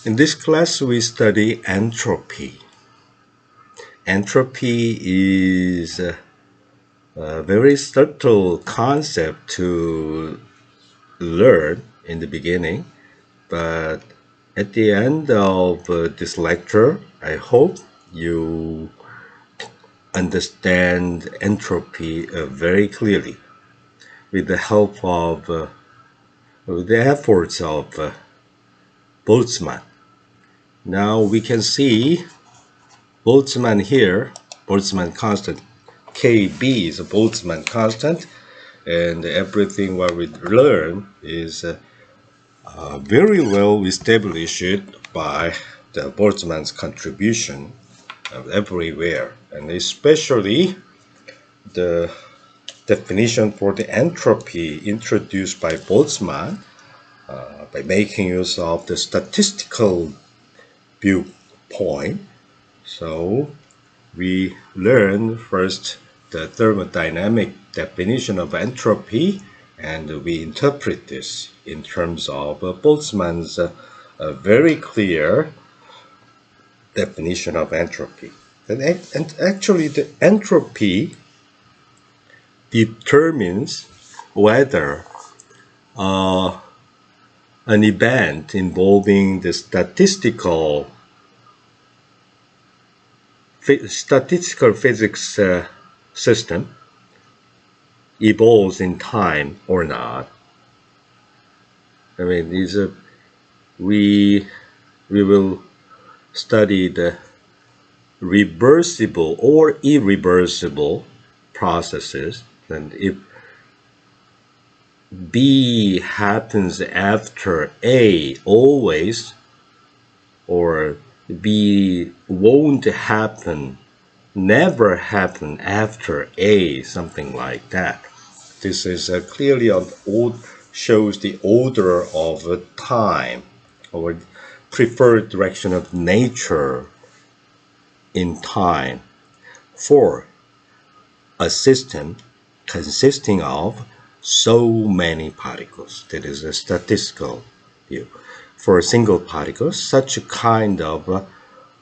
In this class, we study entropy. Entropy is a very subtle concept to learn in the beginning, but at the end of this lecture, I hope you understand entropy very clearly with the help of with the efforts of Boltzmann. Now we can see Boltzmann here, Boltzmann constant. KB is a Boltzmann constant, and everything what we learn is very well established by the Boltzmann's contribution everywhere, and especially the definition for the entropy introduced by Boltzmann by making use of the statistical viewpoint. So we learn first the thermodynamic definition of entropy, and we interpret this in terms of Boltzmann's very clear definition of entropy. And actually, the entropy determines whether an event involving the statistical physics system evolves in time or not. I mean, we will study the reversible or irreversible processes, and if B happens after A always, or B won't happen, never happen after A, something like that. This is clearly shows the order of time or preferred direction of nature in time for a system consisting of so many particles. That is a statistical view. For a single particle, such a kind of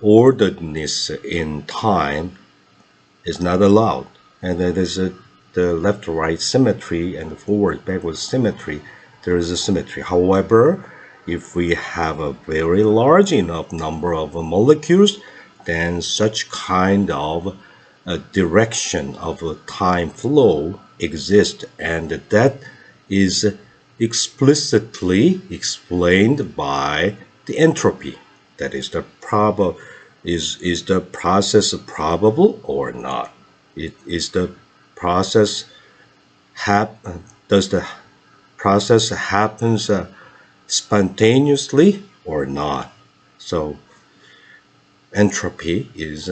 orderedness in time is not allowed. And that is the left-right symmetry and the forward-backward symmetry. There is a symmetry. However, if we have a very large enough number of molecules, then such kind of direction of time flow exists, and that is explicitly explained by the entropy. That is the is the process probable or not? Does the process happens spontaneously or not? So entropy is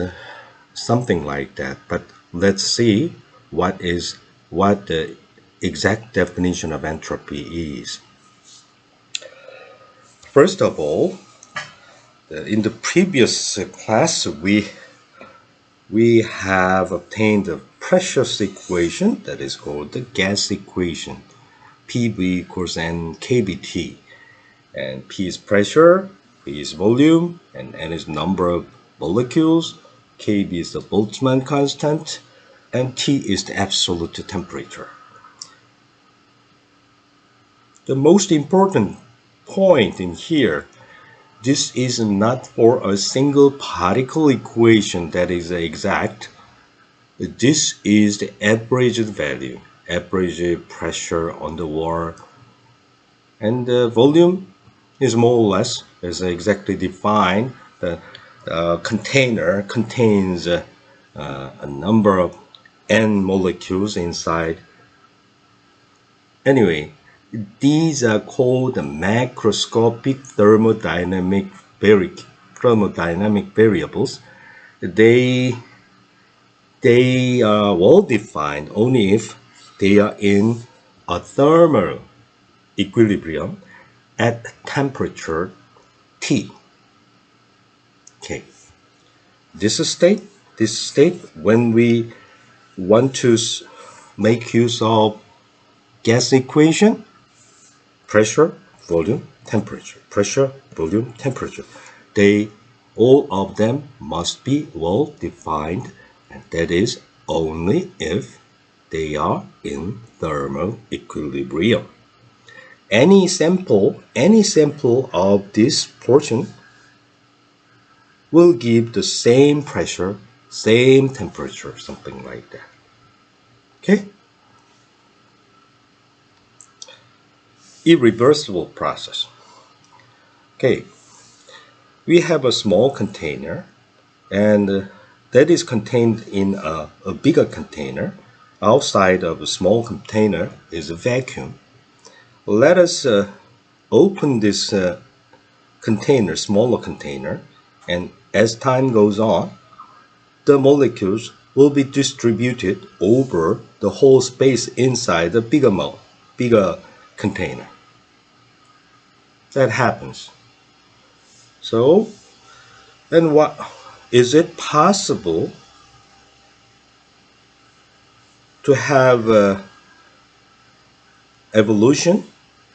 something like that. But let's see what the exact definition of entropy is. First of all, in the previous class, we have obtained a pressure equation that is called the gas equation. PV equals N kBT, and P is pressure, V is volume, and N is number of molecules, kB is the Boltzmann constant, and T is the absolute temperature. The most important point in here, this is not for a single particle equation that is exact. This is the average value, average pressure on the wall, and the volume is more or less as exactly defined. The container contains a number of N molecules inside. Anyway, these are called macroscopic thermodynamic variables. They are well defined only if they are in a thermal equilibrium at temperature T. Okay. This state, when we want to make use of gas equation, pressure, volume, temperature, pressure, volume, temperature. All of them must be well defined, and that is only if they are in thermal equilibrium. Any sample of this portion will give the same pressure, same temperature, something like that. Okay? Irreversible process. Okay, we have a small container, and that is contained in a bigger container. Outside of a small container is a vacuum. Let us open this container, smaller container, and as time goes on, the molecules will be distributed over the whole space inside the bigger container. That happens. So, and what is it possible to have evolution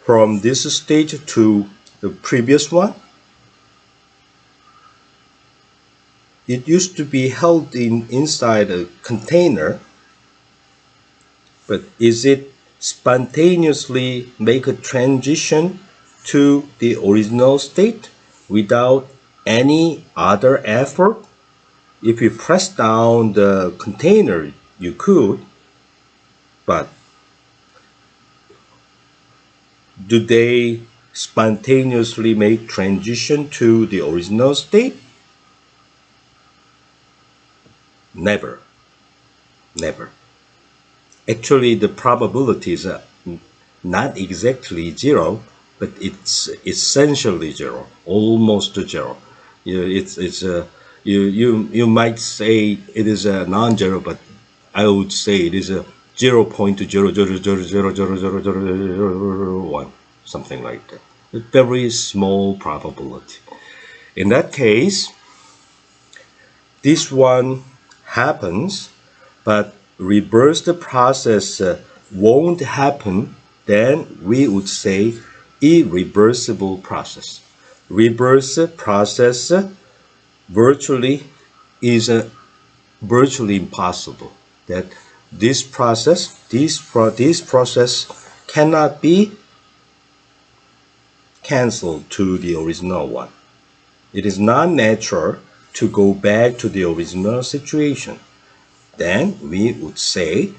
from this stage to the previous one? It used to be held inside a container, but is it spontaneously make a transition to the original state without any other effort? If you press down the container, you could, but do they spontaneously make transition to the original state? Never. Never. Actually, the probability is not exactly zero, but it's essentially zero, almost zero. You might say it is a non-zero, but I would say it is a 0.000000001, something like that. A very small probability. In that case, this one happens, but reverse the process won't happen, then we would say irreversible process. Reverse process virtually is virtually impossible. That this process cannot be cancelled to the original one. It is not natural to go back to the original situation. Then we would say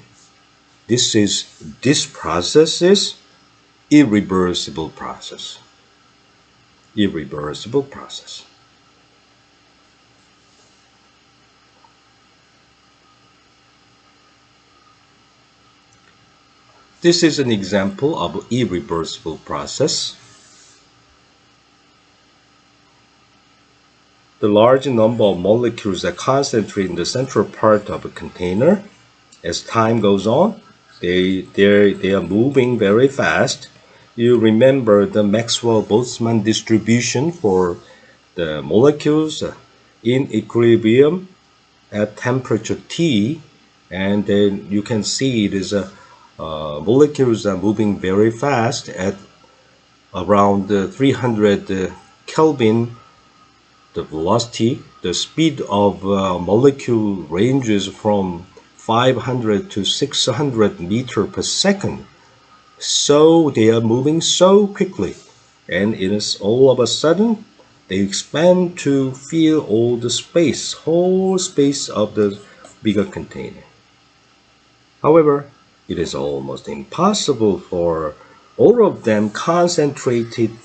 this process is irreversible process. Irreversible process. This is an example of irreversible process. The large number of molecules are concentrated in the central part of a container. As time goes on, they are moving very fast. You remember the Maxwell-Boltzmann distribution for the molecules in equilibrium at temperature T, and then you can see it is molecules are moving very fast at around 300 Kelvin. The velocity, the speed of molecule ranges from 500 to 600 meters per second. So they are moving so quickly, and it is all of a sudden they expand to fill all the space, whole space of the bigger container. However, it is almost impossible for all of them concentrated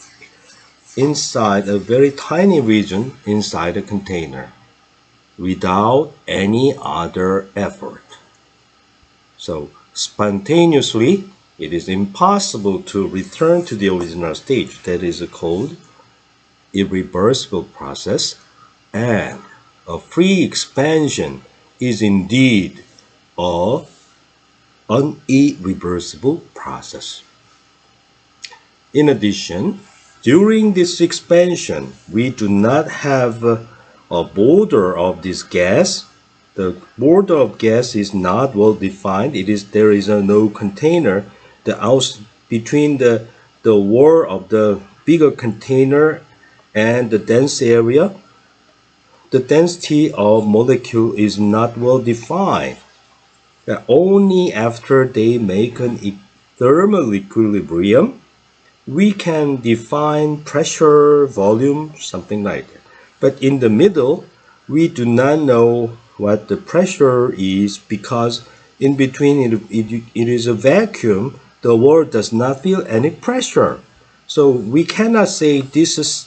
inside a very tiny region inside a container without any other effort. So spontaneously, it is impossible to return to the original stage. That is called irreversible process, and a free expansion is indeed an irreversible process. In addition, during this expansion, we do not have a border of this gas. The border of gas is not well defined. There is no container. Between the wall of the bigger container and the dense area, the density of molecule is not well defined. Only after they make an thermal equilibrium, we can define pressure, volume, something like that. But in the middle, we do not know what the pressure is because in between it is a vacuum. The world does not feel any pressure. So we cannot say this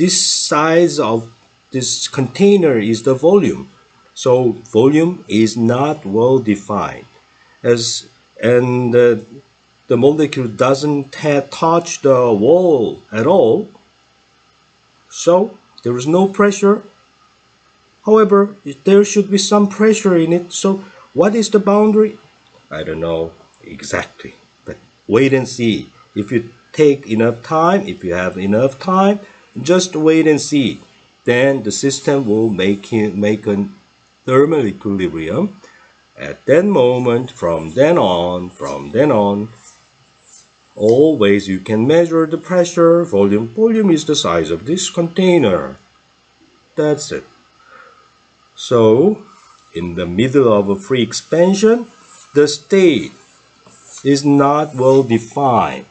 size of this container is the volume. So volume is not well defined. And the molecule doesn't touch the wall at all. So there is no pressure. However, there should be some pressure in it. So what is the boundary? I don't know exactly, but wait and see. If you take enough time, if you have enough time, just wait and see. Then the system will make a thermal equilibrium. At that moment, from then on, always you can measure the pressure, volume. Volume is the size of this container. That's it. So, in the middle of a free expansion, the state is not well defined.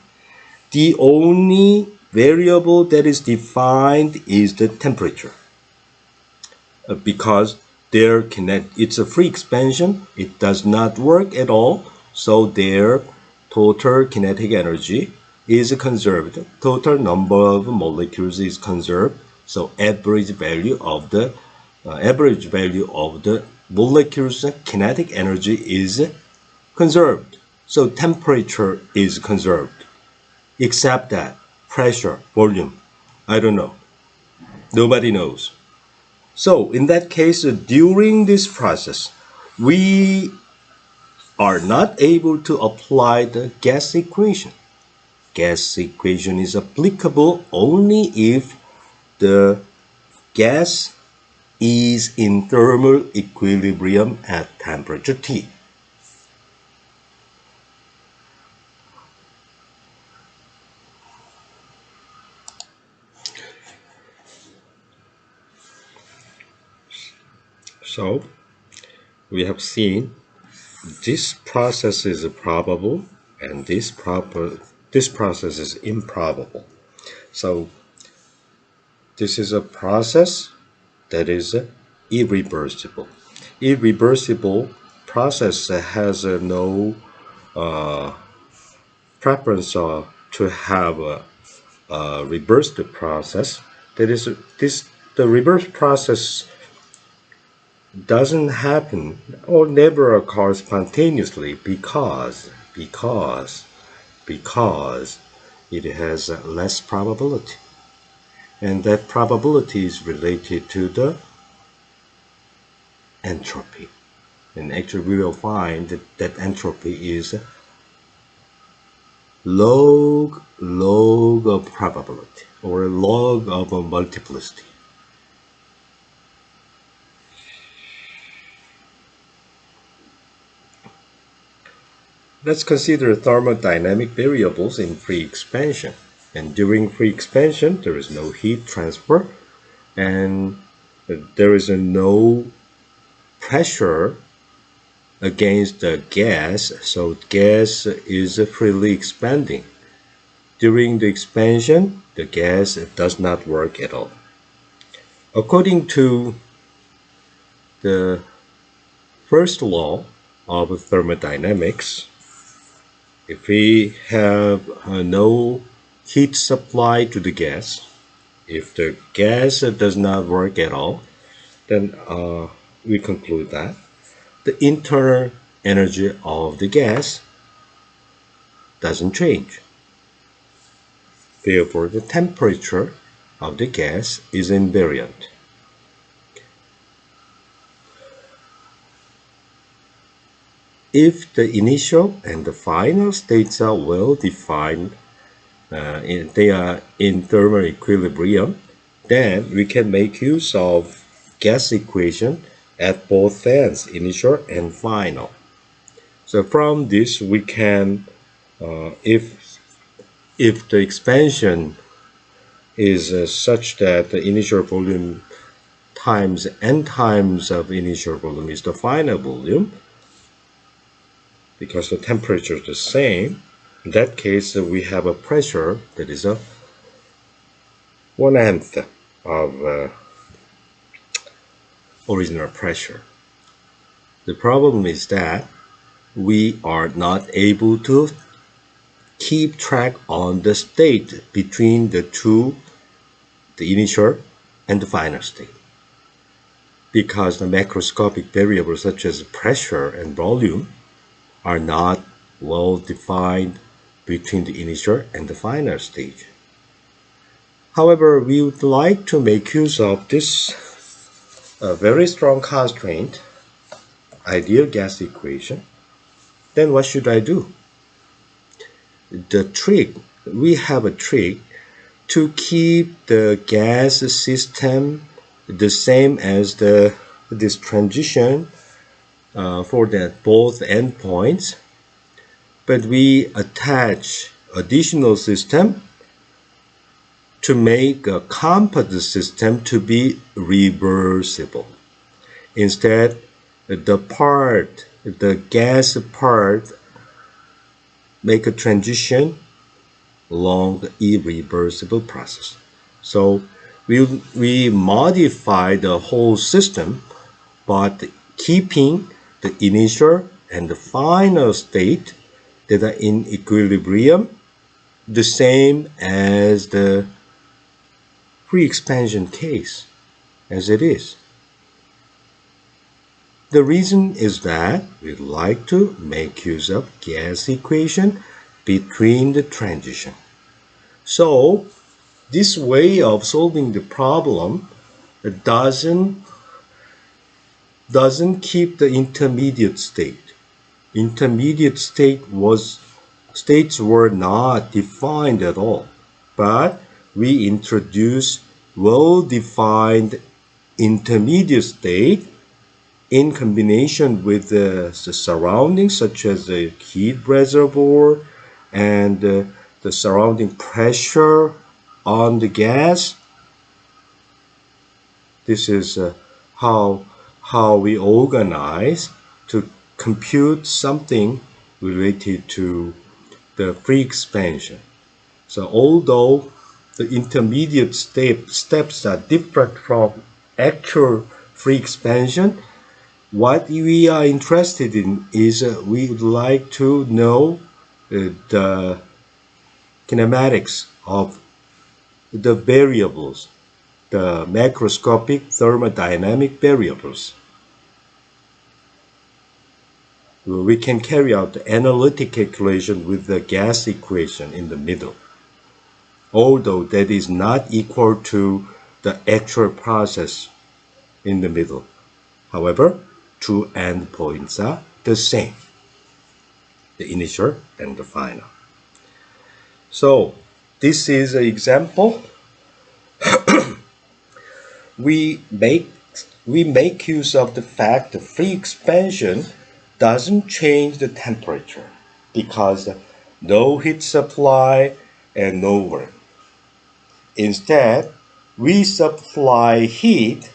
The only variable that is defined is the temperature. Because it's a free expansion, it does not work at all, so their total kinetic energy is conserved. Total number of molecules is conserved, so average value of the molecule's kinetic energy is conserved. So temperature is conserved, except that pressure, volume, I don't know. Nobody knows. So in that case, during this process, we are not able to apply the gas equation. Gas equation is applicable only if the gas is in thermal equilibrium at temperature T. So we have seen this process is probable and this process is improbable. So this is a process that is irreversible. Irreversible process has no preference to have a reversed process. That is, the reverse process doesn't happen or never occurs spontaneously because it has less probability. And that probability is related to the entropy. And actually we will find that entropy is log of probability or log of a multiplicity. Let's consider thermodynamic variables in free expansion. And during free expansion, there is no heat transfer and there is no pressure against the gas, so gas is freely expanding. During the expansion, the gas does not work at all. According to the first law of thermodynamics, if we have no heat supply to the gas, if the gas does not work at all, then we conclude that the internal energy of the gas doesn't change. Therefore, the temperature of the gas is invariant. If the initial and the final states are well defined, they are in thermal equilibrium, then we can make use of gas equation at both ends, initial and final. So from this we can, if if the expansion is such that the initial volume times n times of initial volume is the final volume, because the temperature is the same, in that case we have a pressure that is a 1/10 of original pressure. The problem is that we are not able to keep track on the state between the two, the initial and the final state, because the macroscopic variables such as pressure and volume are not well defined between the initial and the final stage. However, we would like to make use of this very strong constraint, ideal gas equation. Then what should I do? We have a trick to keep the gas system the same as this transition for both endpoints, but we attach additional system to make a composite system to be reversible. Instead, the gas part make a transition along the irreversible process. So we modify the whole system, but keeping the initial and the final state that are in equilibrium the same as the free expansion case as it is. The reason is that we'd like to make use of gas equation between the transition. So this way of solving the problem doesn't keep the intermediate state. Intermediate states were not defined at all, but we introduce well-defined intermediate state in combination with the surroundings such as the heat reservoir and the surrounding pressure on the gas. This is how we organize to compute something related to the free expansion. So although the intermediate steps are different from actual free expansion, what we are interested in is we would like to know the kinematics of the variables, the macroscopic thermodynamic variables. We can carry out the analytic calculation with the gas equation in the middle, although that is not equal to the actual process in the middle. However, two endpoints are the same, the initial and the final. So this is an example. we make use of the fact that free expansion doesn't change the temperature because no heat supply and no work. Instead, we supply heat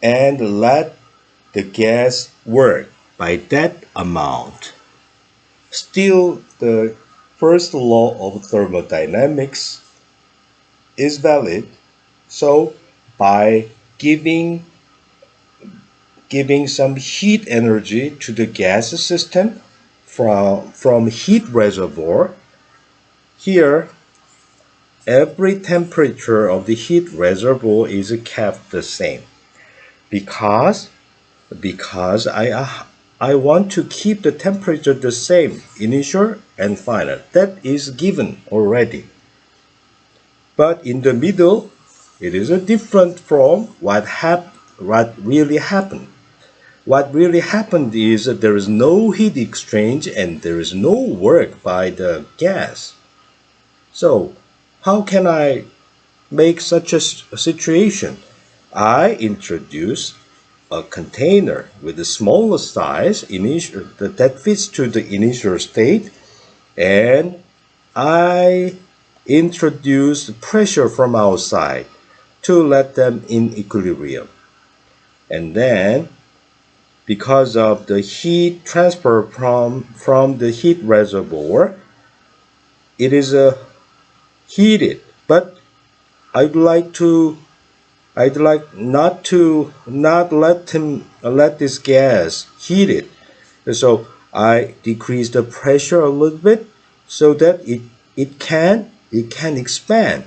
and let the gas work by that amount. Still, the first law of thermodynamics is valid. So by giving some heat energy to the gas system from heat reservoir, here every temperature of the heat reservoir is kept the same because I want to keep the temperature the same, initial and final. That is given already. But in the middle, it is different from what really happened. What really happened is that there is no heat exchange and there is no work by the gas. So how can I make such a situation? I introduce a container with a smaller size that fits to the initial state, and I introduce pressure from outside to let them in equilibrium. And then, because of the heat transfer from the heat reservoir, it is heated. But I'd like not let this gas heat it. So I decrease the pressure a little bit so that it can expand.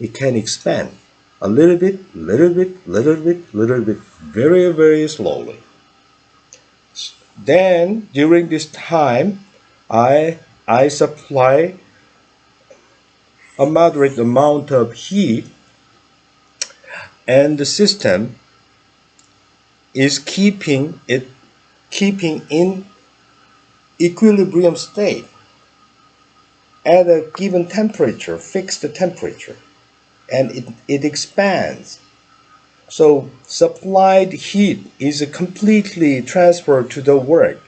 It can expand a little bit, very, very slowly. Then during this time, I supply a moderate amount of heat, and the system is keeping in equilibrium state at a given temperature, fixed temperature, and it expands. So supplied heat is completely transferred to the work.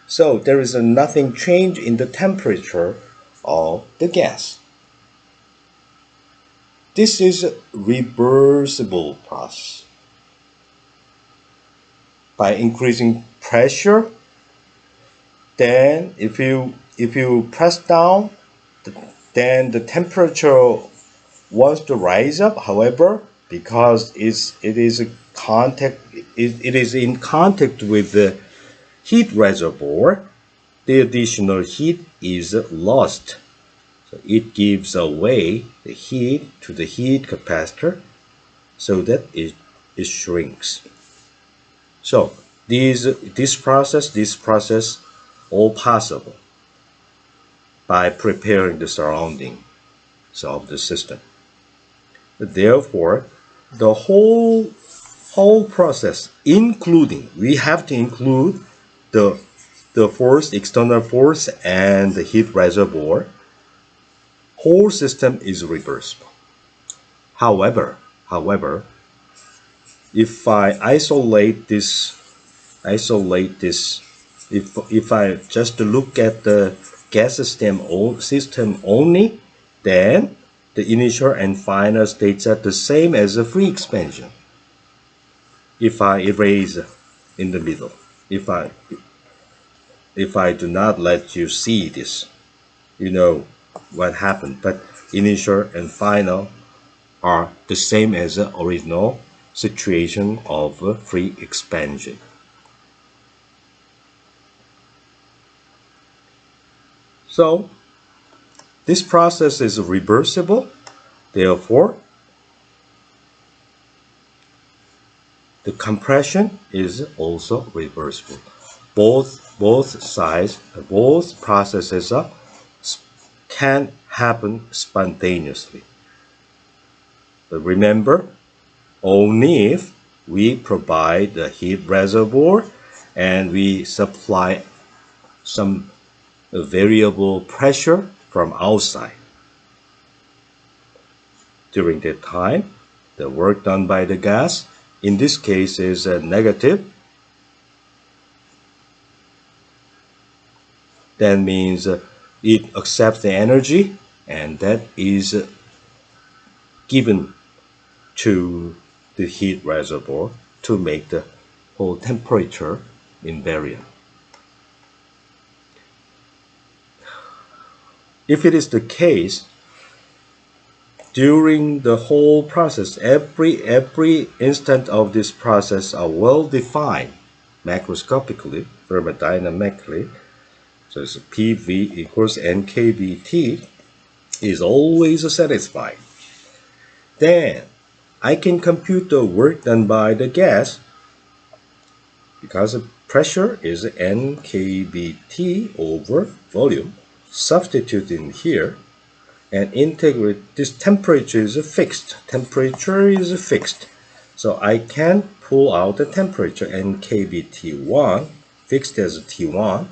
So there is nothing change in the temperature of the gas. This is a reversible process. By increasing pressure, then if you press down, then the temperature wants to rise up. However, because it is in contact with the heat reservoir, the additional heat is lost. So it gives away the heat to the heat capacitor so that it shrinks. So this process all possible by preparing the surrounding of the system. Therefore, the whole process, including, we have to include the force, external force, and the heat reservoir. Whole system is reversible. However, if I isolate this, if I just look at the gas system only, then the initial and final states are the same as a free expansion. If I erase in the middle, if I do not let you see this, you know what happened. But initial and final are the same as the original situation of free expansion. So this process is reversible. Therefore, the compression is also reversible. Both sides, both processes can happen spontaneously. But remember, only if we provide the heat reservoir and we supply some variable pressure from outside. During that time, the work done by the gas, in this case, is negative. That means it accepts the energy, and that is given to the heat reservoir to make the whole temperature invariant. If it is the case, during the whole process, every instant of this process are well defined macroscopically, thermodynamically. So it's PV equals NKBT is always satisfied. Then I can compute the work done by the gas because the pressure is NKBT over volume. Substitute in here and integrate. This temperature is fixed. So I can pull out the temperature NKBT1 fixed as T1,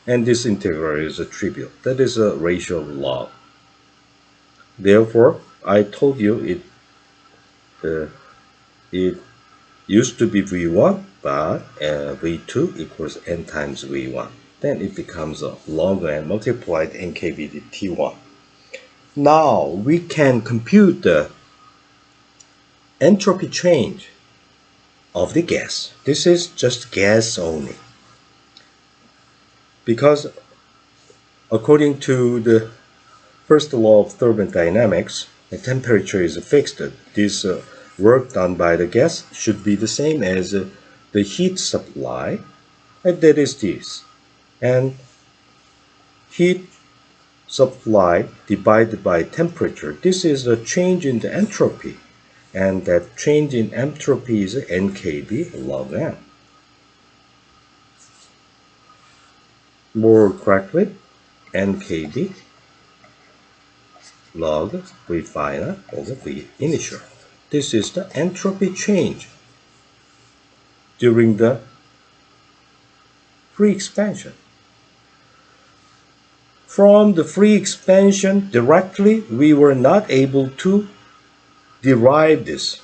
and this integral is trivial. That is a ratio of log. Therefore, I told you it used to be V1, but V2 equals N times V1. Then it becomes a log N multiplied NKBT1. Now we can compute the entropy change of the gas. This is just gas only. Because according to the first law of thermodynamics, the temperature is fixed. This work done by the gas should be the same as the heat supply, and that is this. And heat supply divided by temperature, this is a change in the entropy. And that change in entropy is NKB log N. More correctly, NKB log V final over V initial. This is the entropy change during the free expansion. From the free expansion directly, we were not able to derive this.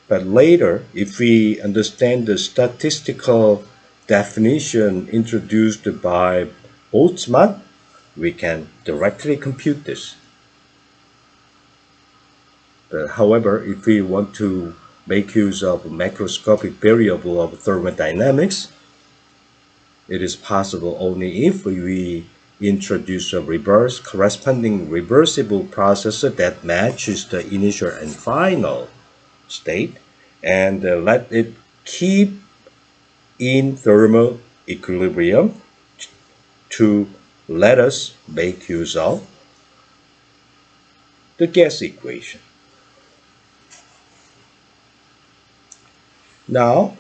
But later, if we understand the statistical definition introduced by Boltzmann, we can directly compute this. However, if we want to make use of a macroscopic variable of thermodynamics, it is possible only if we introduce a corresponding reversible process that matches the initial and final state and let it keep in thermal equilibrium to let us make use of the gas equation. Now,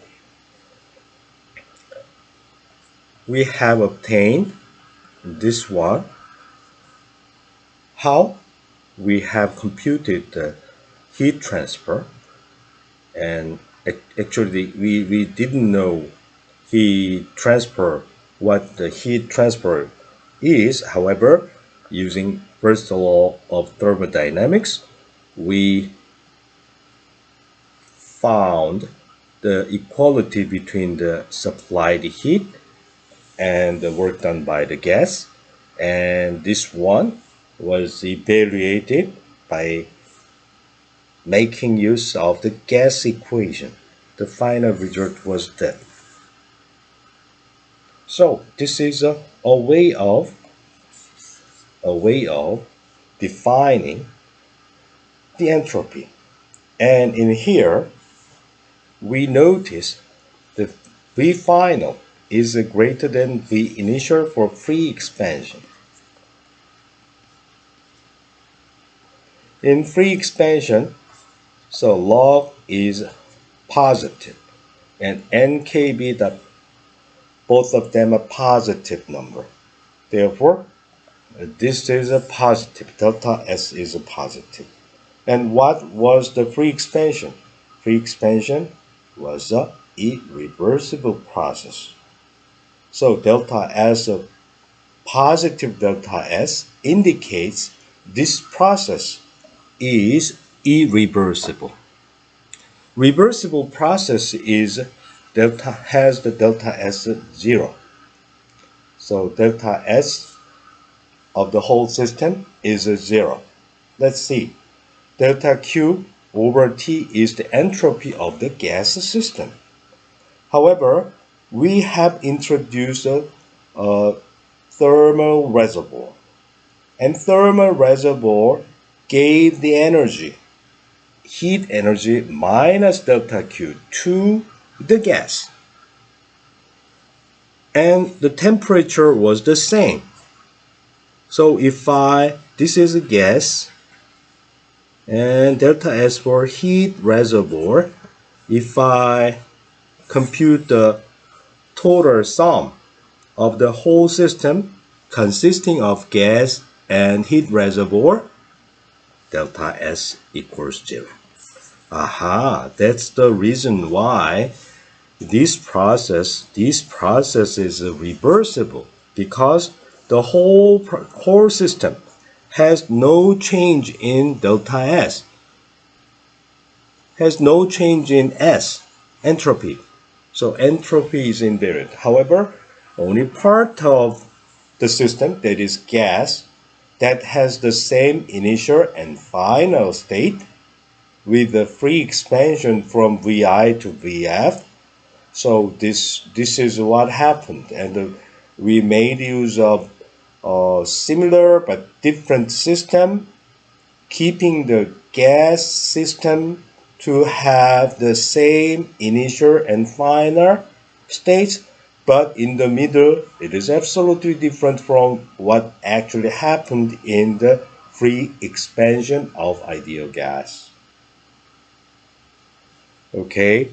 we have obtained this one. How? We have computed the heat transfer, and actually we didn't know what the heat transfer is. However, using first law of thermodynamics, we found the equality between the supplied heat and the work done by the gas, and this one was evaluated by making use of the gas equation. The final result was that. So this is a way of defining the entropy. And in here, we notice that V final is greater than V initial for free expansion. In free expansion, so log is positive, and NKB, that both of them are positive number. Therefore, this is a positive, delta S is a positive. And what was the free expansion? Free expansion was a irreversible process. So delta S, of positive delta S, indicates this process is irreversible. Reversible process has the delta S 0. So delta S of the whole system is 0. Let's see. Delta Q over T is the entropy of the gas system. However, we have introduced a thermal reservoir. And thermal reservoir gave the energy, heat energy minus delta Q to the gas. And the temperature was the same. So if this is a gas, and delta S for heat reservoir, if I compute the total sum of the whole system consisting of gas and heat reservoir, delta S equals 0. Aha, that's the reason why this process is reversible, because the whole system has no change in delta S, has no change in S, entropy. So entropy is invariant. However, only part of the system, that is gas, that has the same initial and final state with the free expansion from Vi to Vf. So this is what happened, and we made use of a similar but different system, keeping the gas system to have the same initial and final states, but in the middle it is absolutely different from what actually happened in the free expansion of ideal gas. Okay,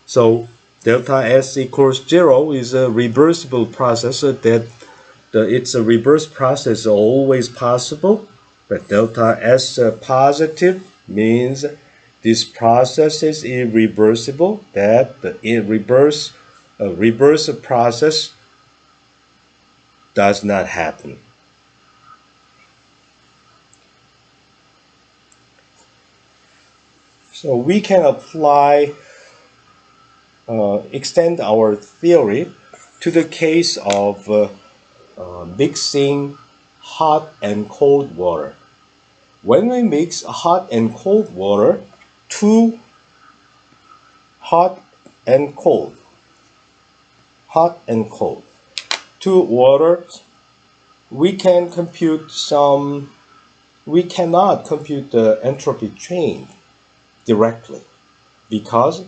so delta S equals 0 is a reversible process that it's a reverse process always possible, but delta S positive means this process is irreversible, that the reverse process does not happen. So we can extend our theory to the case of mixing hot and cold water. When we mix hot and cold water, two hot and cold, two waters, we cannot compute the entropy change directly, because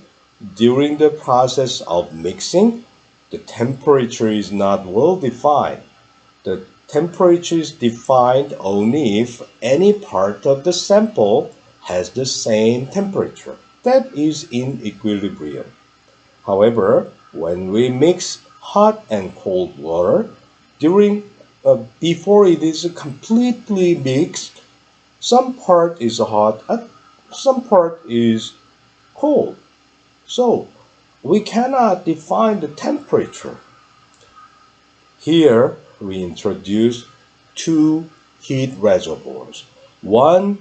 during the process of mixing, the temperature is not well defined. The temperature is defined only if any part of the sample has the same temperature. That is in equilibrium. However, when we mix hot and cold water, before it is completely mixed, some part is hot and some part is cold. So we cannot define the temperature. Here we introduce two heat reservoirs. One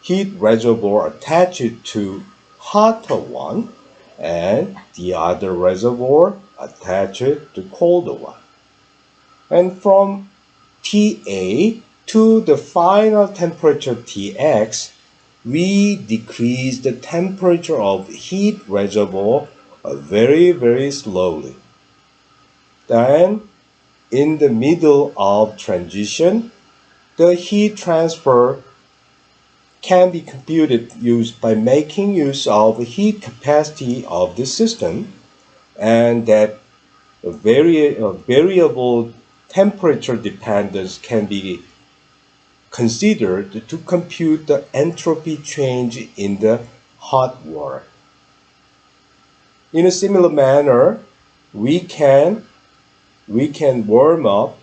heat reservoir attached to hotter one, and the other reservoir attached to colder one. And from Ta to the final temperature Tx, we decrease the temperature of heat reservoir very, very slowly. Then, in the middle of transition, the heat transfer can be computed by making use of heat capacity of the system, and that variable temperature dependence can be considered to compute the entropy change in the hot water. In a similar manner, we can warm up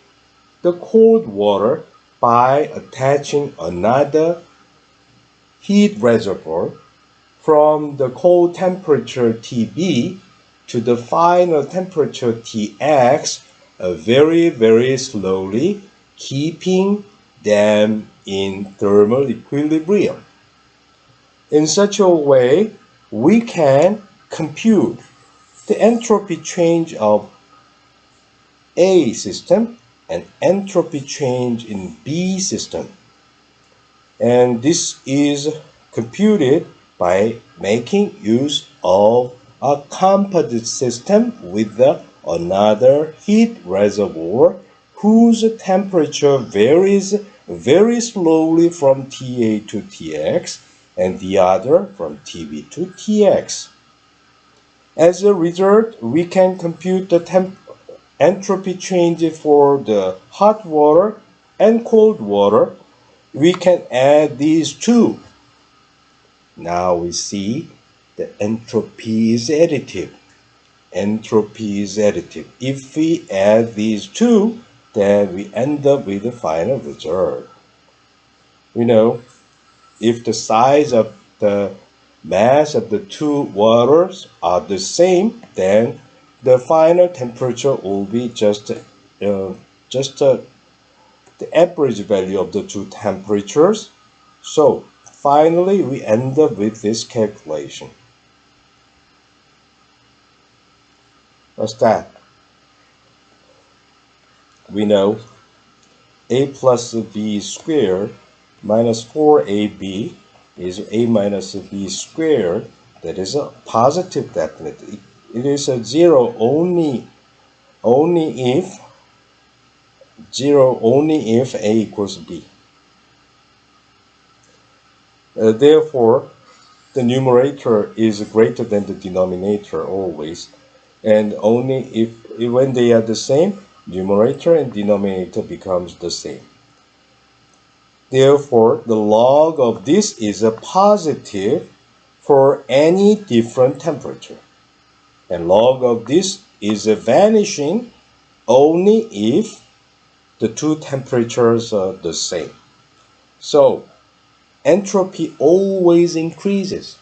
the cold water by attaching another heat reservoir from the cold temperature Tb to the final temperature Tx very, very slowly, keeping them in thermal equilibrium. In such a way, we can compute the entropy change of A system and entropy change in B system. And this is computed by making use of a composite system with another heat reservoir whose temperature varies very slowly from Ta to Tx and the other from Tb to Tx. As a result, we can compute the entropy change for the hot water and cold water. We can add these two. Now we see the entropy is additive. Entropy is additive. If we add these two, then we end up with the final result. If the size of the mass of the two waters are the same, then the final temperature will be just the average value of the two temperatures. So finally, we end up with this calculation. What's that? We know a plus b squared minus 4ab is a minus b squared. That is a positive definite. It is a zero only if a equals b. Therefore, the numerator is greater than the denominator always, and only if when they are the same, numerator and denominator becomes the same. Therefore, the log of this is a positive for any different temperature, and log of this is a vanishing only if the two temperatures are the same. So entropy always increases.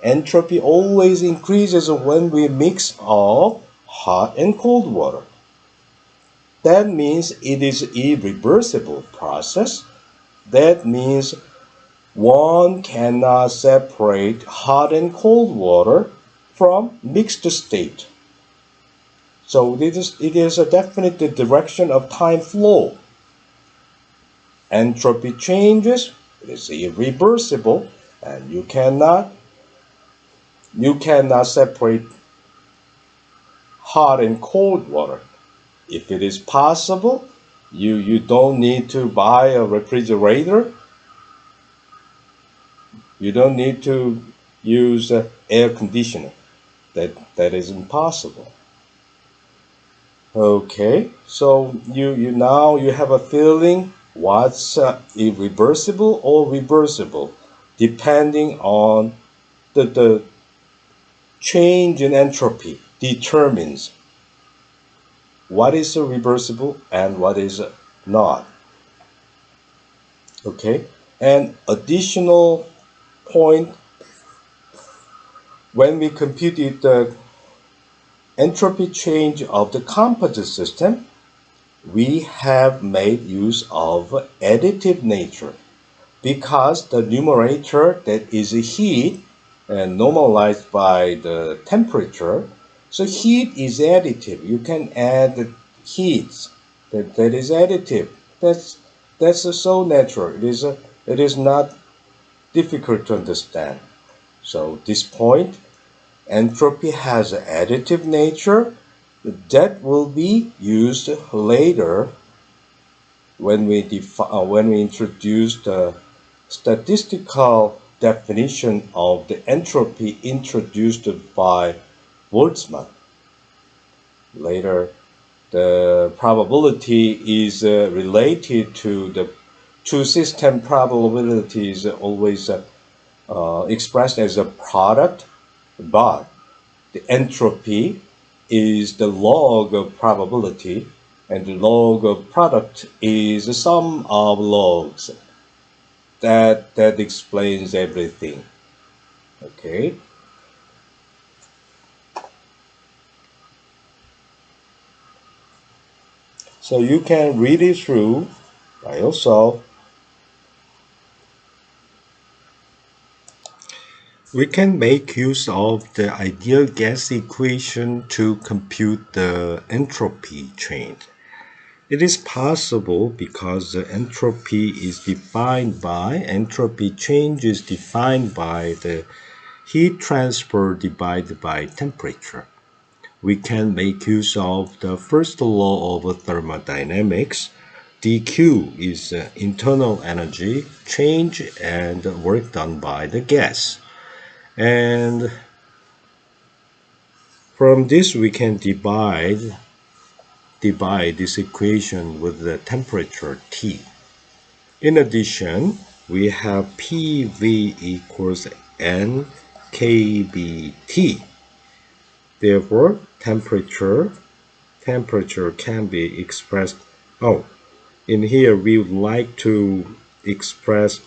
Entropy always increases when we mix of hot and cold water. That means it is irreversible process. That means one cannot separate hot and cold water from mixed state. So it is a definite direction of time flow. Entropy changes, it is irreversible, and you cannot separate hot and cold water. If it is possible, you don't need to buy a refrigerator. You don't need to use air conditioner. That is impossible. Okay, so you now you have a feeling what's irreversible or reversible, depending on the change in entropy determines what is reversible and what is not. Okay, and additional point, when we computed the entropy change of the composite system, we have made use of additive nature, because the numerator, that is heat and normalized by the temperature. So heat is additive. You can add heat. That is additive. That's so natural. It is not difficult to understand. So this point, entropy has an additive nature that will be used later when we introduce the statistical definition of the entropy introduced by Boltzmann. Later, the probability is related to the two system probability is always expressed as a product, but the entropy is the log of probability, and the log of product is the sum of logs. That explains everything. Okay. So you can read it through by yourself. We can make use of the ideal gas equation to compute the entropy change. It is possible because the entropy change is defined by the heat transfer divided by temperature. We can make use of the first law of thermodynamics. dQ is internal energy change and work done by the gas. And from this we can divide this equation with the temperature T. In addition, we have PV equals NKBT. Therefore, temperature can be expressed. In here we would like to express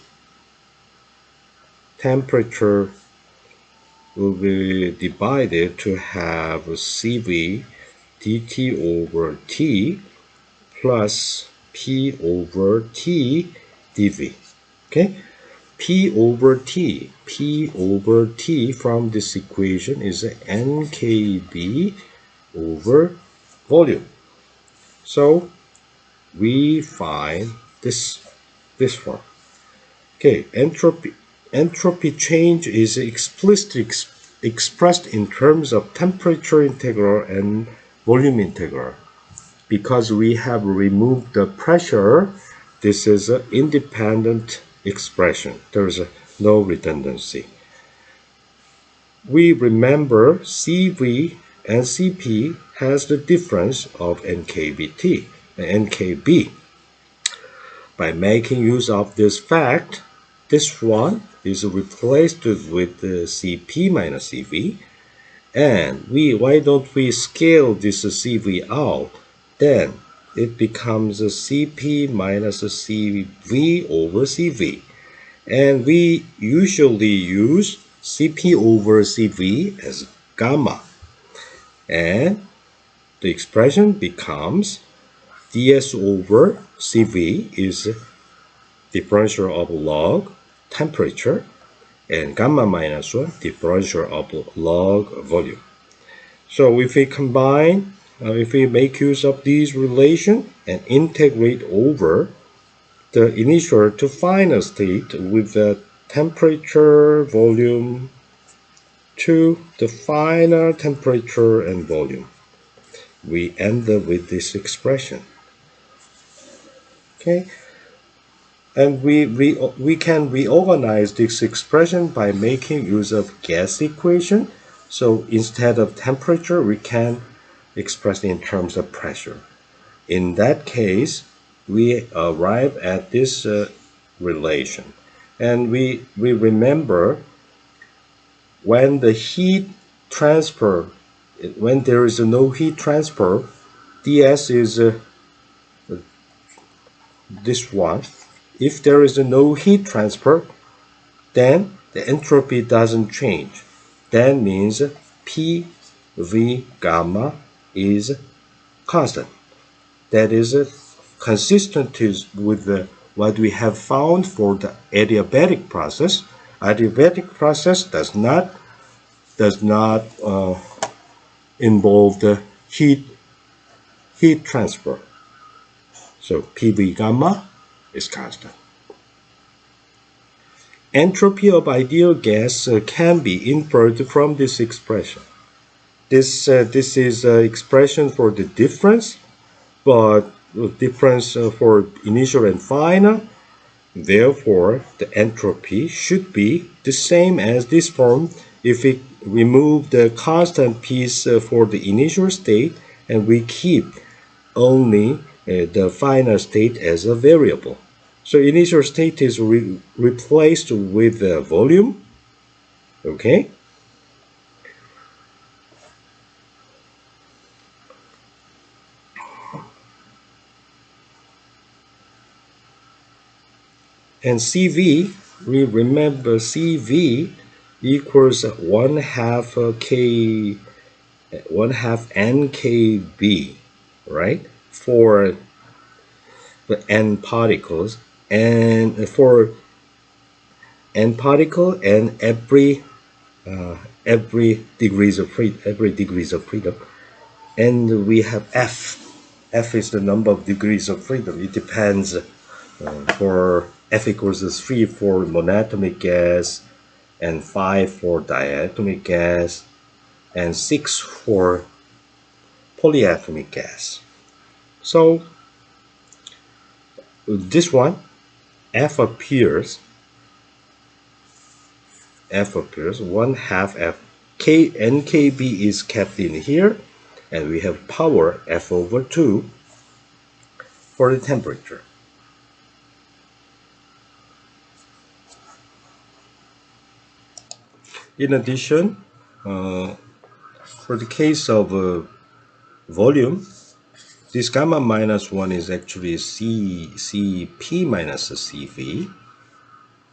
temperature will be divided to have CV dt over T plus P over T dV. Okay, P over T from this equation is NKB over volume. So we find this one. Okay, entropy change is explicitly expressed in terms of temperature integral and volume integral. Because we have removed the pressure, this is an independent expression. There is no redundancy. We remember CV and CP has the difference of NKBT and NKB. By making use of this fact, this one is replaced with the CP minus CV, and why don't we scale this CV out? Then it becomes a CP minus a CV over CV, and we usually use CP over CV as gamma, and the expression becomes ds over CV is differential of log temperature, and gamma minus 1 differential of log volume. So if we combine, if we make use of these relations and integrate over the initial to final state with the temperature, volume to the final temperature and volume, we end up with this expression. Okay, and we can reorganize this expression by making use of gas equation. So instead of temperature, we can express in terms of pressure. In that case, we arrive at this relation. And we remember when the heat transfer, when there is no heat transfer, ds is this one. If there is no heat transfer, then the entropy doesn't change. That means PV gamma is constant. That is consistent with what we have found for the adiabatic process. Adiabatic process does not involve the heat transfer. So PV gamma is constant. Entropy of ideal gas can be inferred from this expression. This is an expression for the difference, but the difference for initial and final. Therefore, the entropy should be the same as this form if we remove the constant piece for the initial state and we keep only the final state as a variable. So initial state is replaced with the volume, okay? And CV, we remember CV equals 1/2 NKB, right? For the n particles, and for n particle and every degrees of freedom, and we have f. F is the number of degrees of freedom. It depends. For F equals 3 for monatomic gas, and 5 for diatomic gas, and 6 for polyatomic gas. So this one, F appears 1/2 F. NKB is kept in here, and we have power F over 2 for the temperature. In addition, for the case of volume, this gamma minus 1 is actually CP minus CV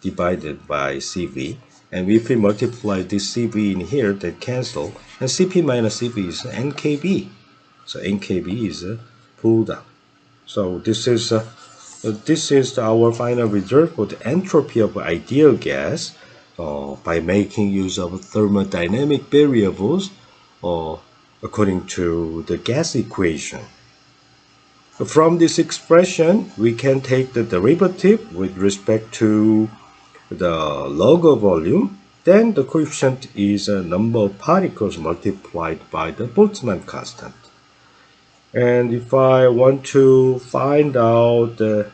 divided by CV. And if we multiply this CV in here, that cancel. And CP minus CV is NKB. So NKB is pulled down. So this is our final result for the entropy of ideal gas by making use of thermodynamic variables according to the gas equation. From this expression, we can take the derivative with respect to the log of volume. Then the coefficient is a number of particles multiplied by the Boltzmann constant. And if I want to find out the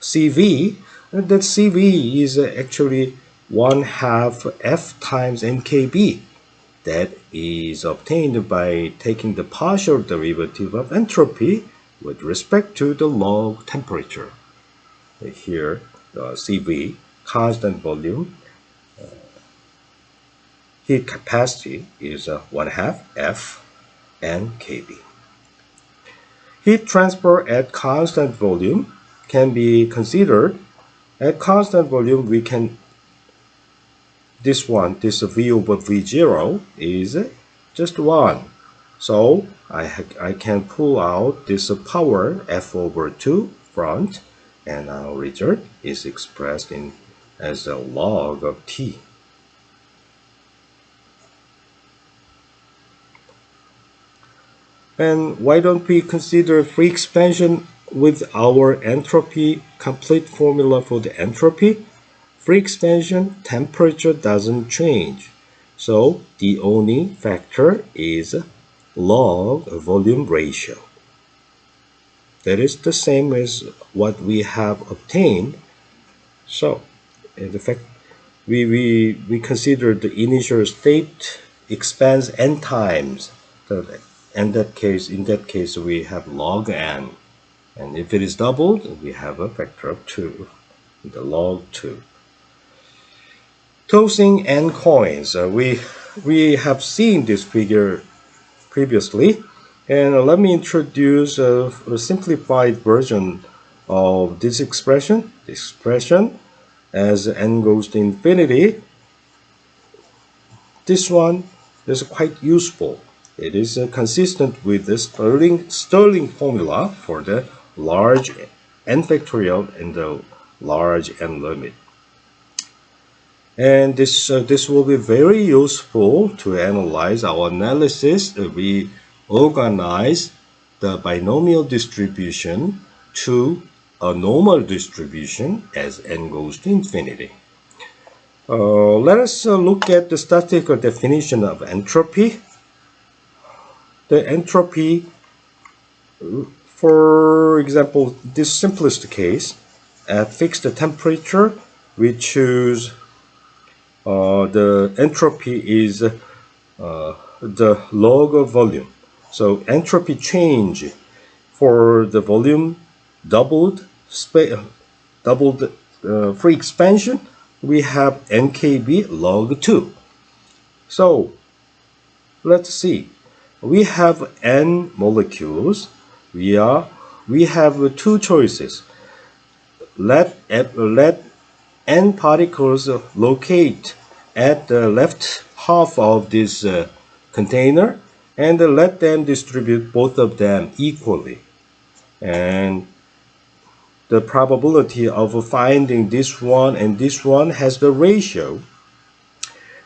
CV, that CV is actually 1/2 F times NKB. That is obtained by taking the partial derivative of entropy with respect to the log temperature. Here, the CV, constant volume, heat capacity is 1/2 F NKB. Heat transfer at constant volume can be considered. At constant volume, we can this V over V0 is just 1. So I can pull out this power F over 2 front, and our result is expressed as a log of T. And why don't we consider free expansion with our entropy complete formula for the entropy? Free expansion temperature doesn't change, so the only factor is log volume ratio. That is the same as what we have obtained. So, in fact, we consider the initial state expands n times. So in that case, we have log n. And if it is doubled, we have a factor of 2, the log 2. Tossing n coins. We have seen this figure previously, and let me introduce a simplified version of this expression. The expression as n goes to infinity. This one is quite useful. It is consistent with the Stirling formula for the large n factorial and the large n limit. And this will be very useful to analyze our analysis. We organize the binomial distribution to a normal distribution as n goes to infinity. Let us look at the statistical definition of entropy. The entropy, for example, this simplest case, at fixed temperature, we choose the entropy is the log of volume. So entropy change for the volume doubled free expansion, we have NKB log 2. So let's see. We have n molecules. We have two choices. Let n particles locate at the left half of this container, and let them distribute both of them equally. And the probability of finding this one and this one has the ratio.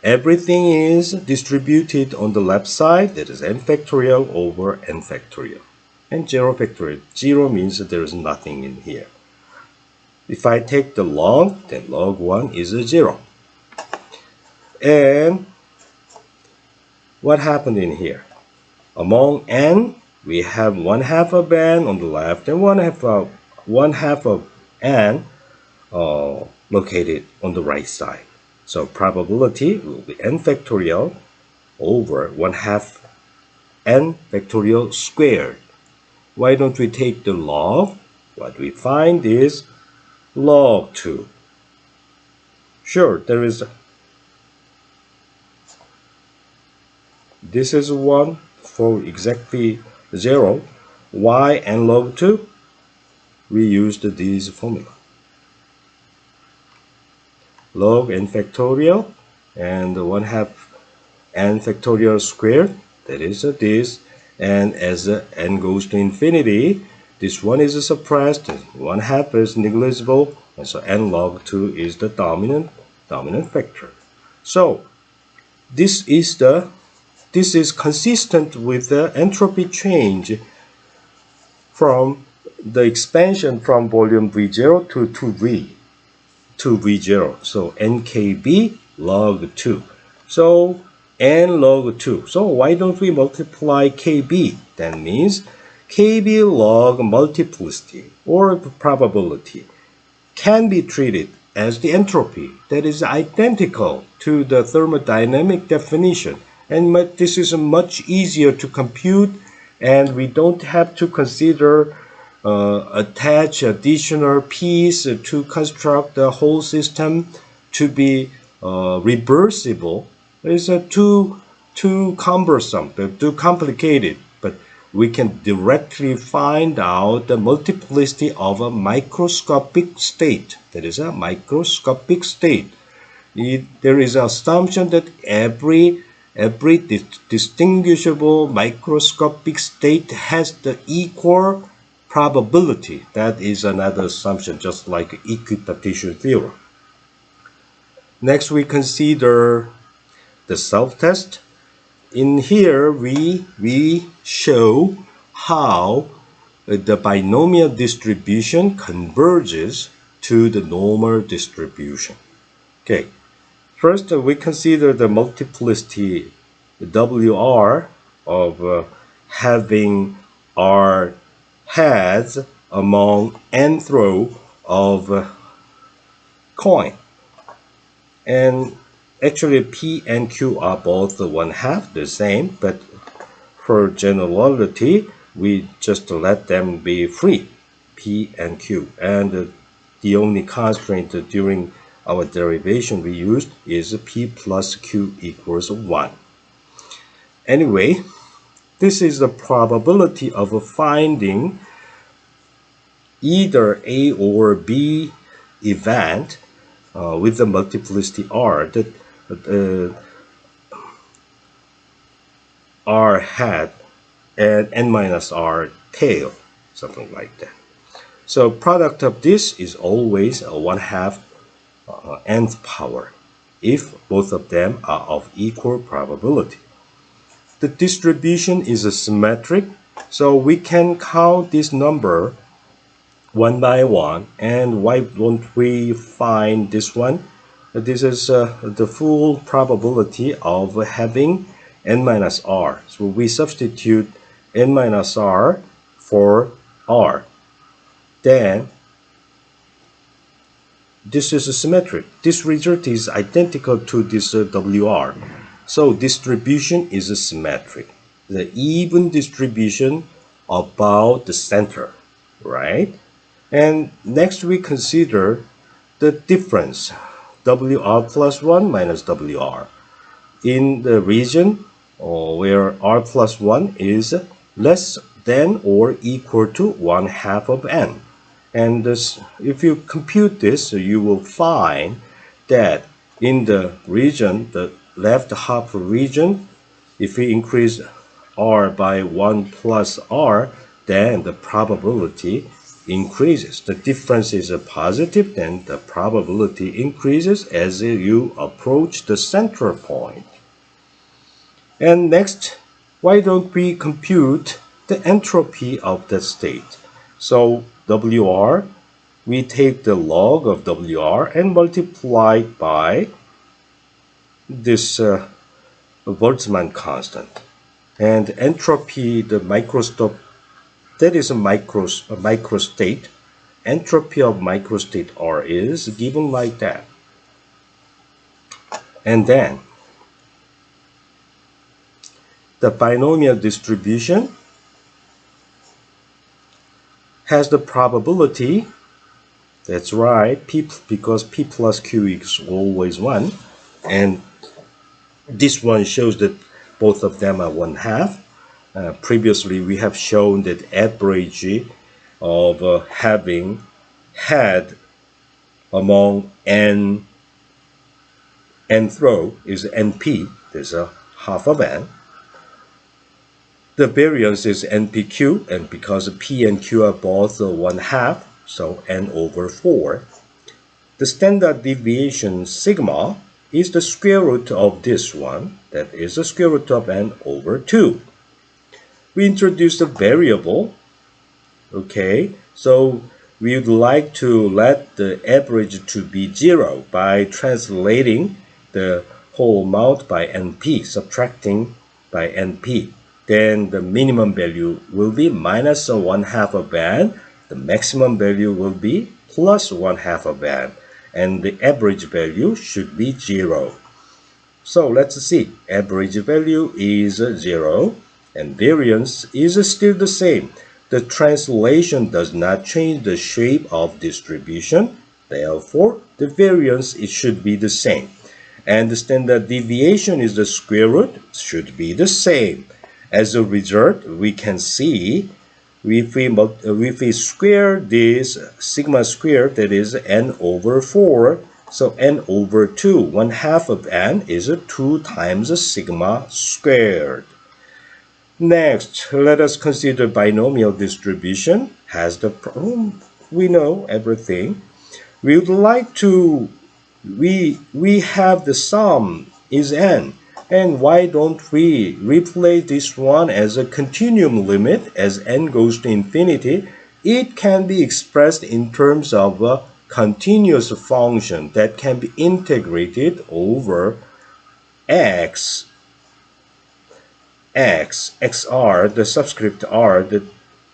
Everything is distributed on the left side, that is n factorial over n factorial. And 0 factorial. 0 means that there is nothing in here. If I take the log, then log 1 is a 0. And what happened in here? Among n, we have 1/2 of n on the left and 1/2 of n located on the right side. So probability will be n factorial over 1/2 n factorial squared. Why don't we take the log? What we find is log 2. Sure, this is 1 for exactly 0. Y and log 2, we used this formula. Log n factorial and 1/2 n factorial squared, that is this. And as n goes to infinity, this one is suppressed, 1/2 is negligible, and so n log 2 is the dominant factor. So this is consistent with the entropy change from the expansion from volume V0 to 2V, to V0. So NKB log 2. So N log 2. So why don't we multiply KB? That means KB log multiplicity or probability can be treated as the entropy that is identical to the thermodynamic definition. And this is much easier to compute, and we don't have to consider attach additional piece to construct the whole system to be reversible. It's too cumbersome, too complicated. But we can directly find out the multiplicity of a microscopic state. That is a microscopic state. There is an assumption that every distinguishable microscopic state has the equal probability. That is another assumption, just like equipartition theorem. Next, we consider the self-test. In here, we show how the binomial distribution converges to the normal distribution. Okay, first we consider the multiplicity WR of having R heads among n throw of coin. And actually P and Q are both 1/2 the same, but for generality, we just let them be free, P and Q. And the only constraint during our derivation we used is P plus Q equals 1. Anyway, this is the probability of finding either A or B event with the multiplicity R, that R head and n minus R tail, something like that. So product of this is always a 1/2 nth power if both of them are of equal probability. The distribution is symmetric, so we can count this number one by one. And why don't we find this one? This is the full probability of having n minus R. So we substitute n minus R for R. Then this is symmetric. This result is identical to this WR. So distribution is symmetric. The even distribution about the center, right? And next we consider the difference, WR plus 1 minus WR. In the region where R plus 1 is less than or equal to 1/2 of n. And this, if you compute this, you will find that in the region, the left half region, if we increase R by 1 plus R, then the probability increases. The difference is positive, then the probability increases as you approach the center point. And next, why don't we compute the entropy of the state? So WR, we take the log of WR and multiply it by this Boltzmann constant. And entropy, the microscope, that is a microstate. Entropy of microstate R is given like that. And then the binomial distribution has the probability, that's right, because P plus Q is always 1. And this one shows that both of them are 1/2. Previously, we have shown that average of having had among n throw is NP, there's a 1/2 of n. The variance is NPQ, and because P and Q are both 1/2, so n over 4. The standard deviation sigma is the square root of this one, that is the square root of n over 2. We introduce a variable Okay, so we would like to let the average to be 0 by translating the whole amount by NP, subtracting by NP. Then the minimum value will be minus 1/2 a band. The maximum value will be plus 1/2 a band. And the average value should be 0. So let's see. Average value is 0 and variance is still the same. The translation does not change the shape of distribution. Therefore, the variance it should be the same. And the standard deviation is the square root should be the same. As a result, we can see if we square this sigma squared, that is n over 4, so n over 2, 1/2 of n is 2 times sigma squared. Next, let us consider binomial distribution. Has the problem? We know everything. We would like to, we have the sum is n. And why don't we replace this one as a continuum limit as n goes to infinity? It can be expressed in terms of a continuous function that can be integrated over x, xr, the subscript r that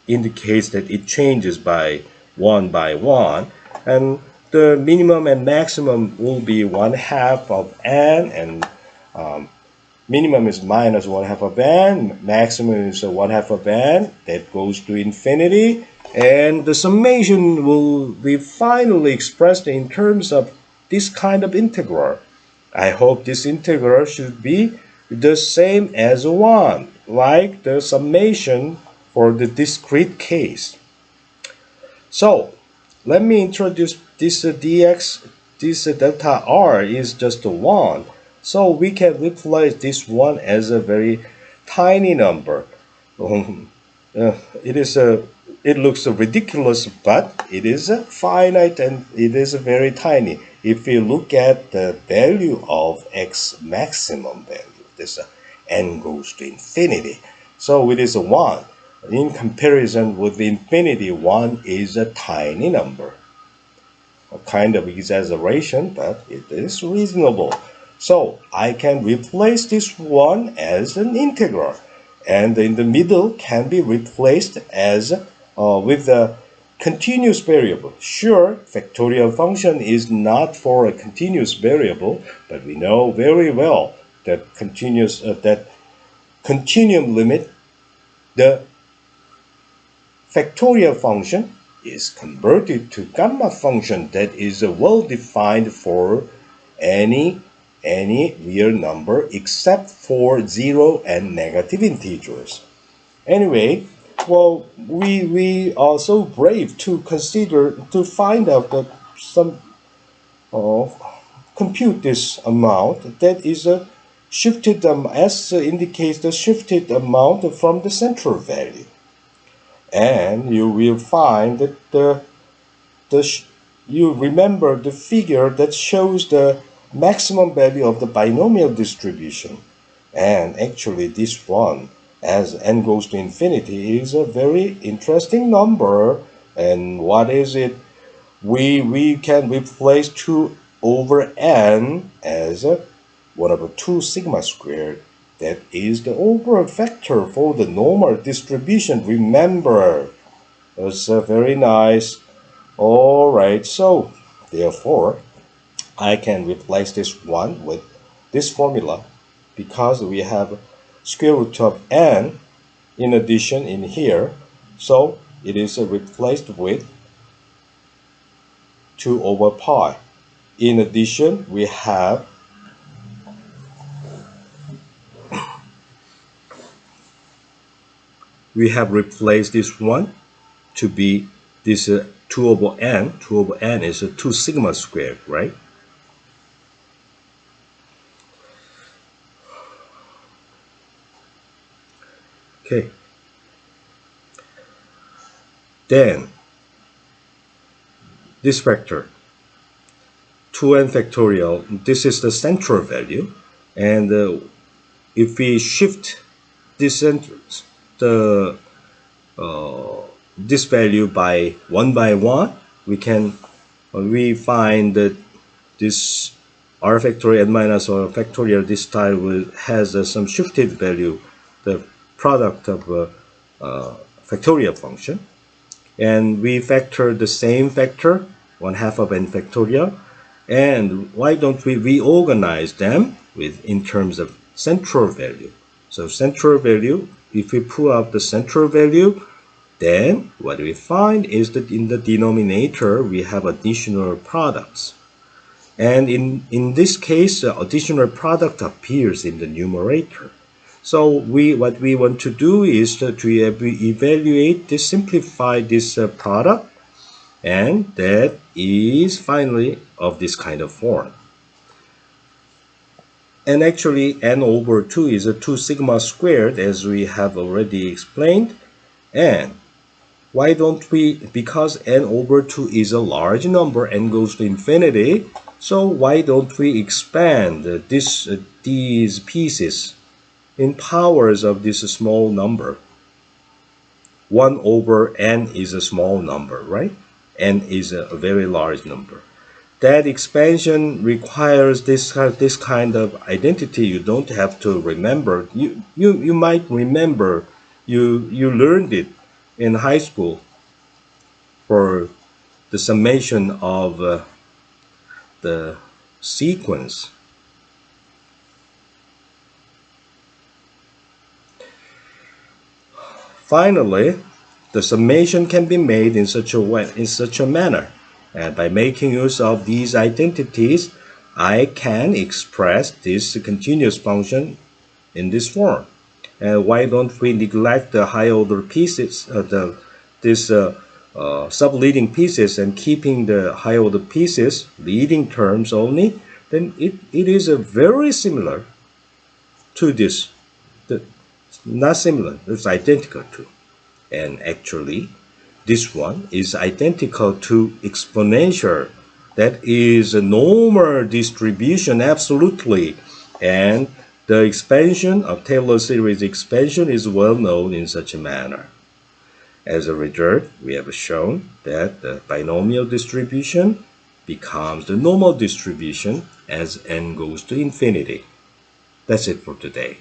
indicates that it changes by 1, and the minimum and maximum will be 1/2 of n, and minimum is minus 1/2 of n, maximum is 1/2 of n, that goes to infinity, and the summation will be finally expressed in terms of this kind of integral. I hope this integral should be the same as 1, like the summation for the discrete case. So, let me introduce this dx, this delta r is just 1. So we can replace this one as a very tiny number. It looks ridiculous, but it is finite and it is very tiny. If you look at the value of x maximum value, this n goes to infinity. So it is 1. In comparison with infinity, 1 is a tiny number. A kind of exaggeration, but it is reasonable. So I can replace this one as an integral, and in the middle can be replaced as with a continuous variable. Sure, factorial function is not for a continuous variable, but we know very well that that continuum limit, the factorial function is converted to gamma function that is well defined for any real number except for 0 and negative integers. Anyway, well, we are so brave to consider to find out that some compute this amount that is a shifted s indicates the shifted amount from the central value, and you will find that you remember the figure that shows the maximum value of the binomial distribution. And actually this one, as n goes to infinity, is a very interesting number. And what is it? We can replace 2 over n as 1/2 sigma squared. That is the overall factor for the normal distribution. Remember, it's very nice. Alright, so therefore I can replace this one with this formula because we have square root of n in addition in here. So it is replaced with 2 over pi. In addition, we have replaced this one to be this 2 over n. 2 over n is 2 sigma squared, right? Okay. Then this factor 2n factorial, this is the central value, and if we shift this the this value by one, we find that this r factorial n minus r factorial this time has some shifted value, the product of factorial function, and we factor the same factor, 1/2 of n factorial, and why don't we reorganize them in terms of central value? So central value, if we pull out the central value, then what we find is that in the denominator we have additional products. And in this case, the additional product appears in the numerator. So what we want to do is to evaluate this, simplify this product, and that is finally of this kind of form. And actually n over 2 is a 2 sigma squared, as we have already explained. And why don't we, because n over 2 is a large number, n goes to infinity, so why don't we expand these pieces in powers of this small number? 1 over n is a small number, right? N is a very large number. That expansion requires this kind of identity. You don't have to remember. You might remember, you learned it in high school for the summation of the sequence. Finally, the summation can be made in such a manner. And by making use of these identities, I can express this continuous function in this form. And why don't we neglect the high order pieces, sub-leading pieces, and keeping the high order pieces, leading terms only? Then it is very similar to this. Not similar, it's identical to. And actually, this one is identical to exponential. That is a normal distribution, absolutely. And the expansion of Taylor series expansion is well known in such a manner. As a result, we have shown that the binomial distribution becomes the normal distribution as n goes to infinity. That's it for today.